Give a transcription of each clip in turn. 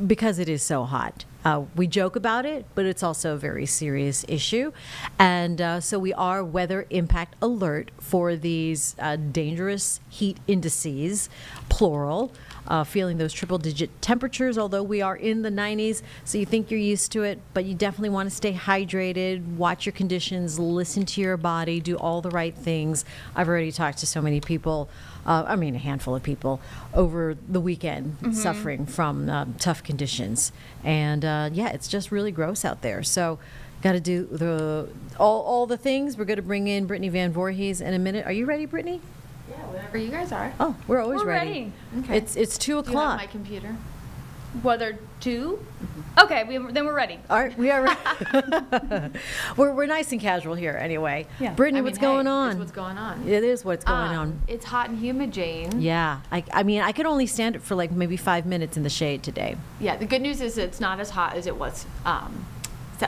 because it is so hot. We joke about it, but it's also a very serious issue. And so we are weather impact alert for these dangerous heat indices, plural, feeling those triple digit temperatures, although we are in the 90s. So you think you're used to it, but you definitely want to stay hydrated, watch your conditions, listen to your body, do all the right things. I've already talked to so many people, a handful of people over the weekend suffering from tough conditions. And it's just really gross out there. So got to do all the things. We're going to bring in Brittany Van Voorhees in a minute. Are you ready, Brittany? Yeah, whenever you guys are. Oh, we're always ready. Okay. It's 2 o'clock. Do you have my computer? Whether 2? Okay, then we're ready. All right, we are ready. we're nice and casual here anyway. Yeah. Brittany, what's going on? It's what's going on. It is what's going on. It's hot and humid, Jane. Yeah. I could only stand it for like maybe 5 minutes in the shade today. Yeah, the good news is it's not as hot as it was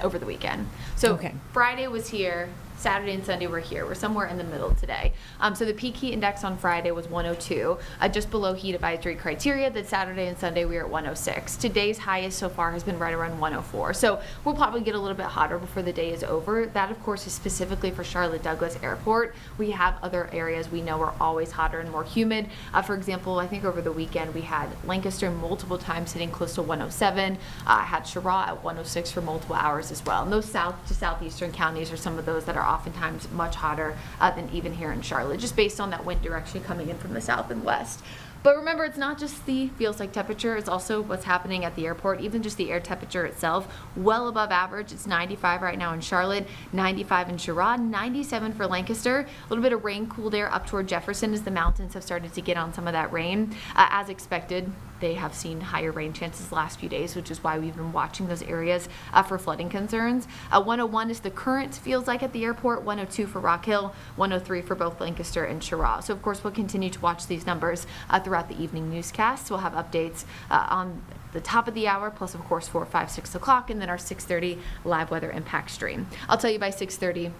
over the weekend. So Friday was here. Saturday and Sunday we're here. We're somewhere in the middle today. So the peak heat index on Friday was 102, just below heat advisory criteria. That Saturday and Sunday we are at 106. Today's highest so far has been right around 104. So we'll probably get a little bit hotter before the day is over. That, of course, is specifically for Charlotte Douglas Airport. We have other areas we know are always hotter and more humid. For example, I think over the weekend we had Lancaster multiple times hitting close to 107. Had Chirac at 106 for multiple hours as well. And those south to southeastern counties are some of those that are oftentimes much hotter than even here in Charlotte, just based on that wind direction coming in from the south and west. But remember, it's not just the feels like temperature, it's also what's happening at the airport, even just the air temperature itself, well above average. It's 95 right now in Charlotte, 95 in Chirac, 97 for Lancaster. A little bit of rain cooled air up toward Jefferson as the mountains have started to get on some of that rain. As expected, they have seen higher rain chances the last few days, which is why we've been watching those areas for flooding concerns. 101 is the current feels like at the airport, 102 for Rock Hill, 103 for both Lancaster and Chirac. So of course we'll continue to watch these numbers throughout the evening newscasts. We'll have updates on the top of the hour, plus of course 4, 5, 6 o'clock, and then our 6:30 live weather impact stream. I'll tell you by 6:30.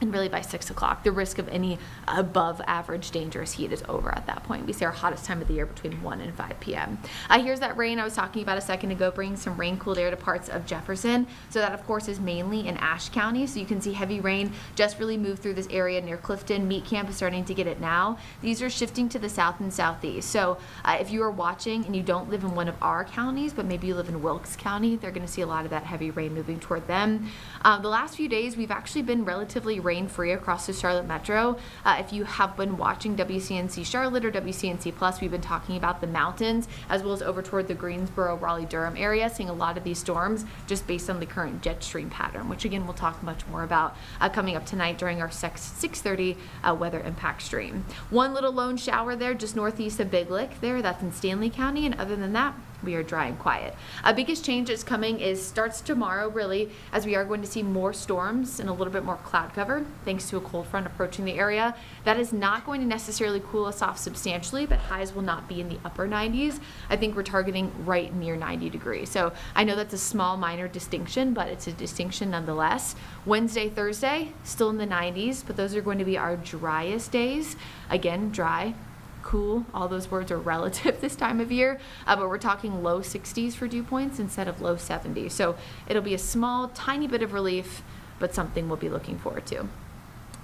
And really by 6 o'clock, the risk of any above average dangerous heat is over at that point. We see our hottest time of the year between 1 and 5 p.m. Here's that rain I was talking about a second ago, bringing some rain cooled air to parts of Jefferson. So that of course is mainly in Ashe County. So you can see heavy rain just really move through this area near Clifton. Meat Camp is starting to get it now. These are shifting to the south and southeast. So if you are watching and you don't live in one of our counties, but maybe you live in Wilkes County, they're going to see a lot of that heavy rain moving toward them. The last few days, we've actually been relatively rain-free across the Charlotte Metro. If you have been watching WCNC Charlotte or WCNC Plus, we've been talking about the mountains as well as over toward the Greensboro, Raleigh-Durham area, seeing a lot of these storms just based on the current jet stream pattern, which again we'll talk much more about coming up tonight during our 6:30 weather impact stream. One little lone shower there just northeast of Big Lick there, that's in Stanley County, and other than that, we are dry and quiet. Biggest change that's coming starts tomorrow really, as we are going to see more storms and a little bit more cloud cover thanks to a cold front approaching the area. That is not going to necessarily cool us off substantially, but highs will not be in the upper 90s. I think we're targeting right near 90 degrees. So I know that's a small minor distinction, but it's a distinction nonetheless. Wednesday, Thursday, still in the 90s, but those are going to be our driest days. Again, dry, cool, all those words are relative this time of year, but we're talking low 60s for dew points instead of low 70s. So it'll be a small, tiny bit of relief, but something we'll be looking forward to.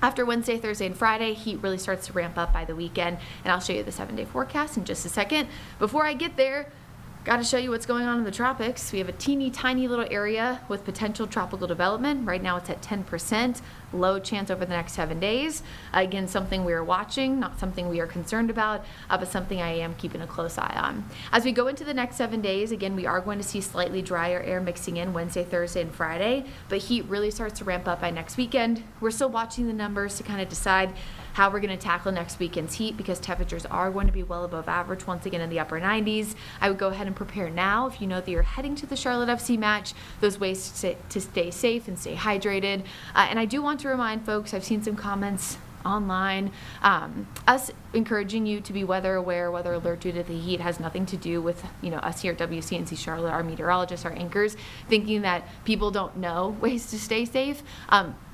After Wednesday, Thursday, and Friday, heat really starts to ramp up by the weekend, and I'll show you the 7-day forecast in just a second. Before I get there, got to show you what's going on in the tropics. We have a teeny tiny little area with potential tropical development. Right now it's at 10%, low chance over the next 7 days. Again, something we are watching, not something we are concerned about, but something I am keeping a close eye on. As we go into the next 7 days, again, we are going to see slightly drier air mixing in Wednesday, Thursday, and Friday, but heat really starts to ramp up by next weekend. We're still watching the numbers to kind of decide how we're going to tackle next weekend's heat because temperatures are going to be well above average once again in the upper 90s. I would go ahead and prepare now if you know that you're heading to the Charlotte FC match, those ways to stay safe and stay hydrated. And I do want to remind folks, I've seen some comments online. Us encouraging you to be weather aware, weather alert due to the heat has nothing to do with, us here at WCNC Charlotte, our meteorologists, our anchors, thinking that people don't know ways to stay safe.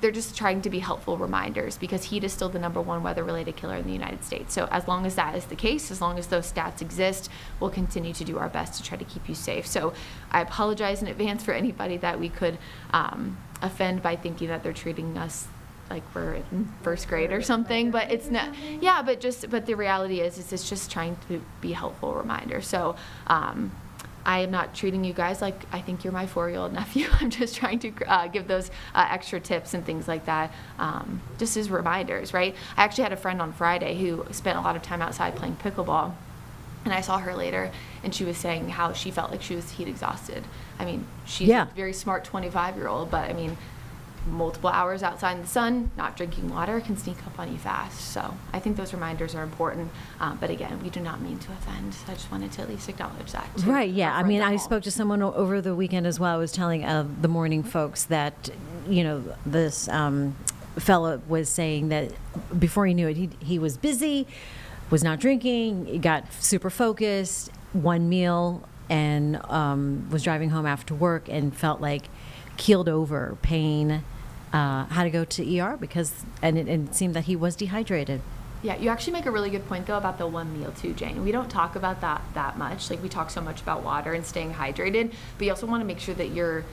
They're just trying to be helpful reminders, because heat is still the #1 weather-related killer in the United States. So as long as that is the case, as long as those stats exist, we'll continue to do our best to try to keep you safe. So I apologize in advance for anybody that we could offend by thinking that they're treating us like we're in first grade or something, but it's not. Yeah, but the reality is it's just trying to be a helpful reminder. So I am not treating you guys like I think you're my 4-year-old nephew. I'm just trying to give those extra tips and things like that, just as reminders, right? I actually had a friend on Friday who spent a lot of time outside playing pickleball, and I saw her later, and she was saying how she felt like she was heat exhausted. I mean, she's a very smart 25-year-old, but I mean, multiple hours outside in the sun, not drinking water can sneak up on you fast. So I think those reminders are important. But again, we do not mean to offend. I just wanted to at least acknowledge that. Right, yeah. I mean, I spoke to someone over the weekend as well. I was telling the morning folks that, this fellow was saying that before he knew it, he was busy, was not drinking, he got super focused, one meal, and was driving home after work and felt like keeled over, pain, had to go to ER and it seemed that he was dehydrated. Yeah, you actually make a really good point, though, about the one meal, too, Jane. We don't talk about that much. Like, we talk so much about water and staying hydrated, but you also want to make sure that you're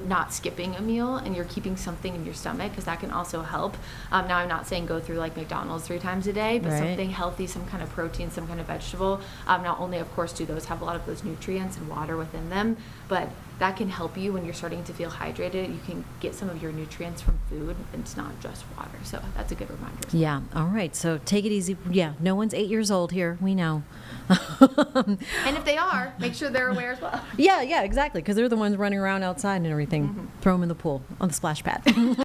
not skipping a meal and you're keeping something in your stomach, because that can also help. Now, I'm not saying go through like McDonald's 3 times a day, but something healthy, some kind of protein, some kind of vegetable. Not only, of course, do those have a lot of those nutrients and water within them, but that can help you when you're starting to feel hydrated. You can get some of your nutrients from food, and it's not just water. So that's a good reminder. Yeah. All right. So take it easy. Yeah. No one's 8 years old here. We know. And if they are, make sure they're aware as well. Yeah, exactly. Because they're the ones running around outside and everything. Throw them in the pool on the splash pad.